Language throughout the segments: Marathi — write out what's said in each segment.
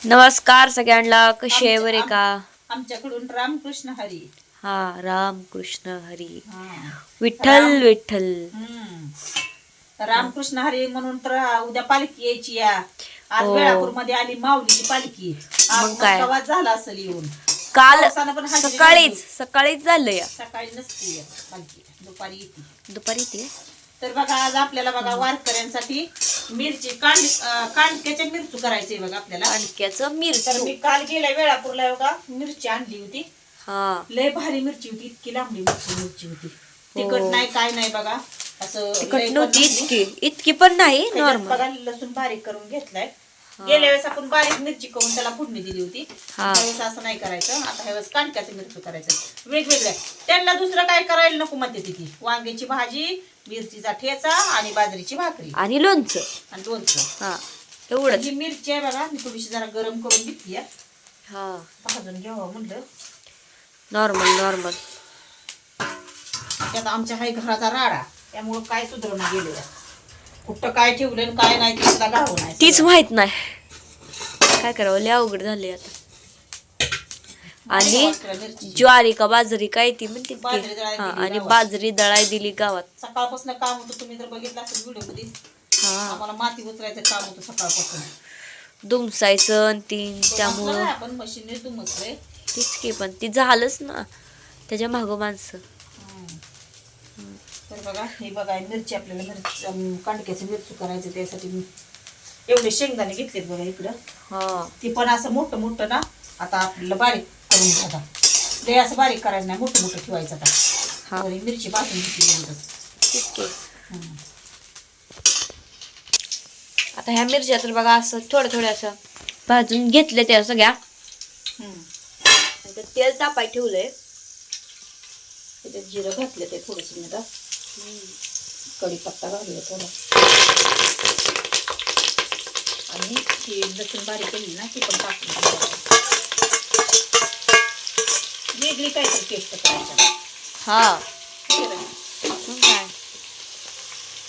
नमस्कार सगळ्यांना, कसे आहे बरे का? आमच्याकडून रामकृष्ण हरी. हा, रामकृष्ण हरी. हा. विठ्ठल विठ्ठल. रामकृष्ण हरी म्हणून तर उद्या पालखी यायची या. आज हो. वेळापूर मध्ये आली माऊलीची पालखी. आज मग काय? मग झाला असेल येऊन. काल पावसानं पण हजेरी सकाळीच लावली. सकाळीच झालं या. सकाळी नसते या पालखी, दुपारी येते. दुपारी ती तर बघा आज आपल्याला बघा वारकऱ्यांसाठी मिरची कांडक्याच्या मिरची करायची बघा आपल्याला. आणक्याचं तर मिरची. मी काल गेल्या वेळापूरला बघा मिरची आणली होती. हा, लय भारी मिरची होती, इतकी लांबडी मिरची होती. तिखट नाही काय नाही बघा. असं तिखट लय पण नव्हती नसली. इतकी पण नाही, त्याच्यात नॉर्मल. बघा लसूण बारीक करून घेतलाय. गेल्या वेळेस आपण बारीक मिरची करून त्याला फोडणी दिली होती. त्यावेळेस असं नाही करायचं. आता ह्या वेळेस कांडक्याचं मिरची करायचं वेगवेगळ्या. त्यांना दुसरं काय करायला नको म्हणते ती. वांग्याची भाजी, मिरचीचा ठेचा आणि बाजरीची भाकरी आणि लोणचं आणि लोणचं. हा, एवढंच. ही मिरची आहे बघा, मी थोडीशी जरा गरम करून घेतली. हा, भाजून घ्यावं म्हणलं. Normal normal. त्यात आमच्या हाय घराचा राडा, त्यामुळं काय सुधारणा गेलेलं. कुठं काय ठेवलं आणि काय नाही तिथला गाव नाही. तीच माहित नाही काय करावं, लय अवघड झाले आता. आणि ज्वारी का बाजरी काय ती म्हणते बाजरी दळायला हा, दिली आणि गावात. बाजरी दळाय दिली गावात. सकाळपासून काम होतं, तुम्ही जर बघितलं असेल व्हिडिओ मध्ये. हा, आम्हाला माती उचलायचं काम होतं सकाळपासून. दुमसायचं आणि तीन त्यामुळं आपण मशीनने दुमसलंय. तीच की, पण ती झालंच ना, त्याच्या मागं माणसं. तर बघा हे बघा मिरची आपल्याला मिरची कांडक्याची मिरची करायचं. त्यासाठी मी एवढे शेंगदाणे घेतलेत बघा इकडं. हा, ती पण असं मोठं मोठं ना आता आपल्याला बारीक करून घ्या. लय असं बारीक करायचं नाही, मोठं मोठं ठेवायचं आता. हा, मिरची भाजून घेतली. तीच की. आता ह्या मिरच्या तर बघा असं थोड्या थोड्या असं भाजून घेतल्या त्या सगळ्या. आणि त्यात तेल तापाय ठेवलंय. त्याच्यात जिरं घातलं ते थोडंसं मी आता. कढीपत्ता घालूया थोडा. आणि ती लसूण बारीक केली ना ती पण टाकून वेगळी काहीतरी टेस्ट करायची. हा, ठीक आहे. मग काय.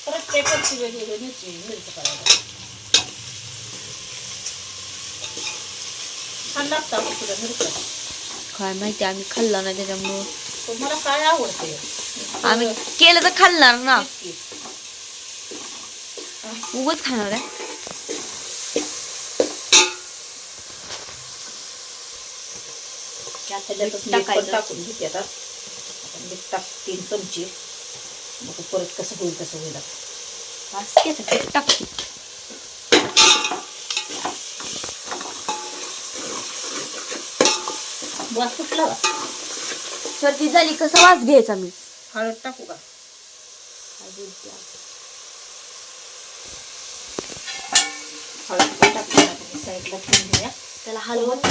प्रत्येकाची वेगवेगळी मिरची करायला छान लागतं तुला मिरच्या. काय माहिती, आम्ही खाल्ला नाही त्याच्यामुळं. तुम्हाला काय आवडते? आम्ही केलं तर खाल्णार ना, उगाच खाणार आहे. टाकायचं टाकून घेते आता. मीठ टाक 3 चमचे. मग परत कसं होईल तसं होईल. टाकते. वास कुठला का? सर्दी झाली कसा वास घ्यायचा मी. हळद टाकू का? हळद टाकून साईडला ठेवून घ्या. त्याला हलवत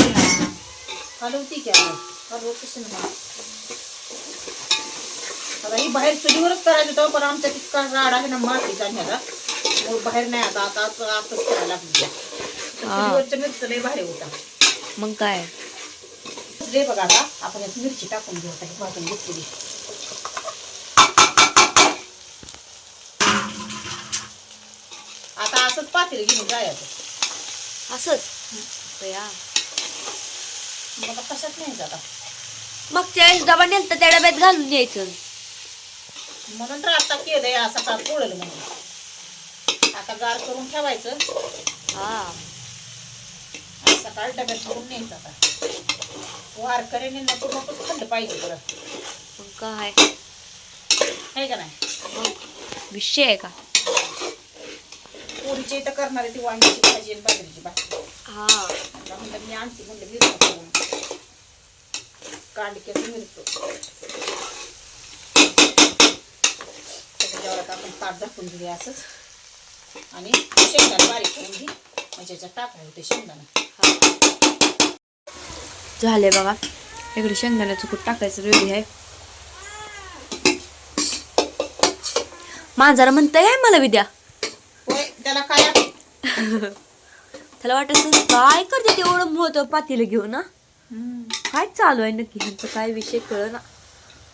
हलवती की हलवत कसं नाही. आता ही बाहेर चुलीवरच करायचं होतं, पण आमच्या तितका राड आहे ना मातीचा ह्याला. मग बाहेर नाही आता आताच करायला लागली. चुलीवरच्या मिरचं लय भारी होता. मग काय. दे बघा आता आपण यात मिरची टाकून घेऊ. आता भाजून घेतली. आता असंच पातेलं घेऊन जायचं असंच. मग कशात नाही जाता. मग त्या डबा नेलता त्या डब्यात घालून यायचं. म्हणून तर आता केलंय असं का पोळलं म्हणून. आता गार करून ठेवायचं. हा, सकाळ डब्यात भरून न्यायचं. आता वारकऱ्याने नको नकोच खाल्लं पाहिजे बरं. मग काय आहे का नाही. मग विषय आहे का. पोळीच्या इथं करणारे ती वांग्याची भाजी आणि बाजरीची भाजी. हा, म्हणलं मी आणते म्हणलं मिरची कांडक्याचं मिरचं. त्याच्यावर आता आपण ताट झाकून घेऊया असंच. आणि शेंगदाणे बारीक करून घे म्हणजे याच्यात टाकायला होते शेंगदाणा. झाले बघा. इकडे शेंगदाण्याचं कूट टाकायचं रेडी आहे. मांजरा म्हणताय मला विद्या. होय त्याला काय त्याला वाटत काय करते तेवढं मोठं पातेलं घेऊन ना. काय चालू आहे नक्की ह्यांचं, काय विषय कळ ना.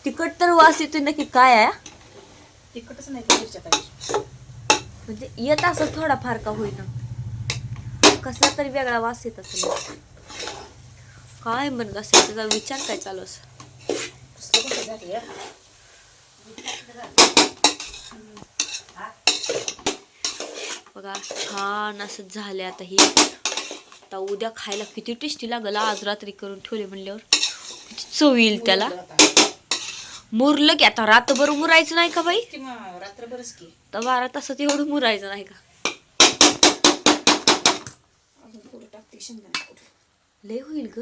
तिखट तर वास येतोय नक्की काय आहे. तिखटच नाही मिरच्या पाहिजे म्हणजे येत असं थोडाफार का होईना. कसला तरी वेगळा वास येत असेल. काय म्हणत असेल त्याचा विचार काय चालू असं. कसलं कसं झालं या? बघा छान असं झाले. आता ही आता उद्या खायला किती टेस्टी लागल. आज रात्री करून ठेवले म्हणल्यावर किती चव येईल त्याला. मुरलं की आता रात्रभर मुरायचं नाही का बाई. रात्रभरच की तर 12 तासात एवढं मुरायचं नाही का. लय होईल ग.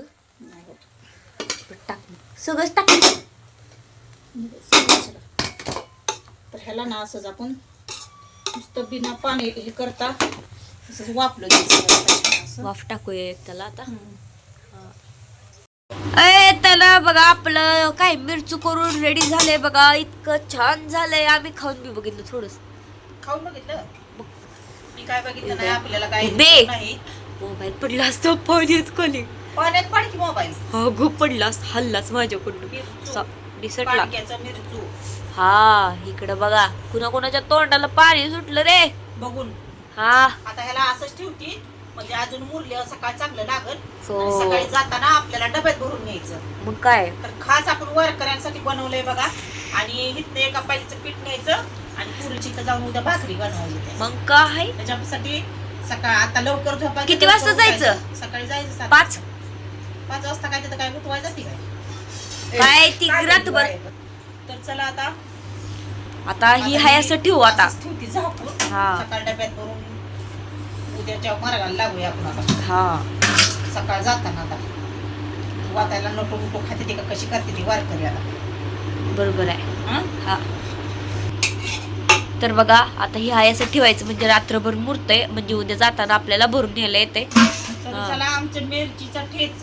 टाक सगळंच टाक. तर ह्याला ना असंच आपण नुसतं बिना पाणी हे करता असंच वापलं द्यायचं. वाफ टाकूया एक त्याला आता. त्याला बघा आपलं काय मिरचू करून रेडी झाले बघा. इतकं छान झालंय. आम्ही खाऊन बी बघितलं थोडस. खाऊन बघितलं मी काय बघितलं नाही. आपल्याला काय बे. नाही. मोबाईल पडला असतो पाण्यात खाली. पाण्यात पाड की मोबाईल. हा गो पडला हल्लाच माझ्याकडून दिसटला. मिरचू हा इकडं बघा कुणाच्या तोंडाला पाणी सुटलं रे बघून. हा आता ह्याला असंच ठेवती म्हणजे अजून मुरले सकाळ चांगलं लागल. हो. आणि सकाळी जाताना आपल्याला डब्यात भरून न्यायचं. मग काय तर खास आपण वारकऱ्यांसाठी बनवलंय बघा. आणि इथं एका पायलीचं पीठ न्यायचं आणि पुरीची इथं जाऊन उद्या भाकरी बनवायची. मग काय त्याच्यासाठी सकाळ आता लवकर झोपा. किती वाजता जायचं? सकाळी जायचं 5 वाजता. काय तिथं काय उठवाय जाते काय काय ती रातभर. तर चला आता ही हाय असं ठेवू आता. ठेवती झाकून. हा. सकाळ डब्यात भरून उद्याच्या मार्गाला लागूया आपण आता. हा सकाळ जाताना आता वाटायला नको नको खाते ती का कशी करते ती वारकरी आता. बरोबर आहे. हं? हा तर बघा आता ही हाय असं ठेवायचं म्हणजे रात्रभर मुरतंय म्हणजे उद्या जाताना आपल्याला भरून न्यायला येते. तर चला आमचं मिरचीचा ठेच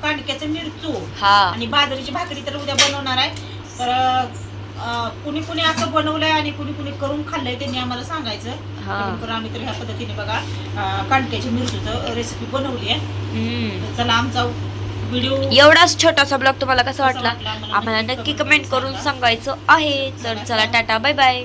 कांडक्याचं मिरचू हा आणि बाजरीची भाकरी तर उद्या बनवणार आहे. तर कुणी कुणी असं बनवलंय आणि कुणी कुणी करून खाल्लंय त्यांनी आम्हाला सांगायचं. हा. तर आम्ही तर ह्या पद्धतीने बघा कांडक्याची मिरचीचं रेसिपी बनवली आहे. तर चला आमचा व्हिडिओ एवढाच छोटासा ब्लॉग तुम्हाला कसा वाटला वाटला आम्हाला नक्की कमेंट करून सांगायचं आहे. तर चला टाटा बाय बाय.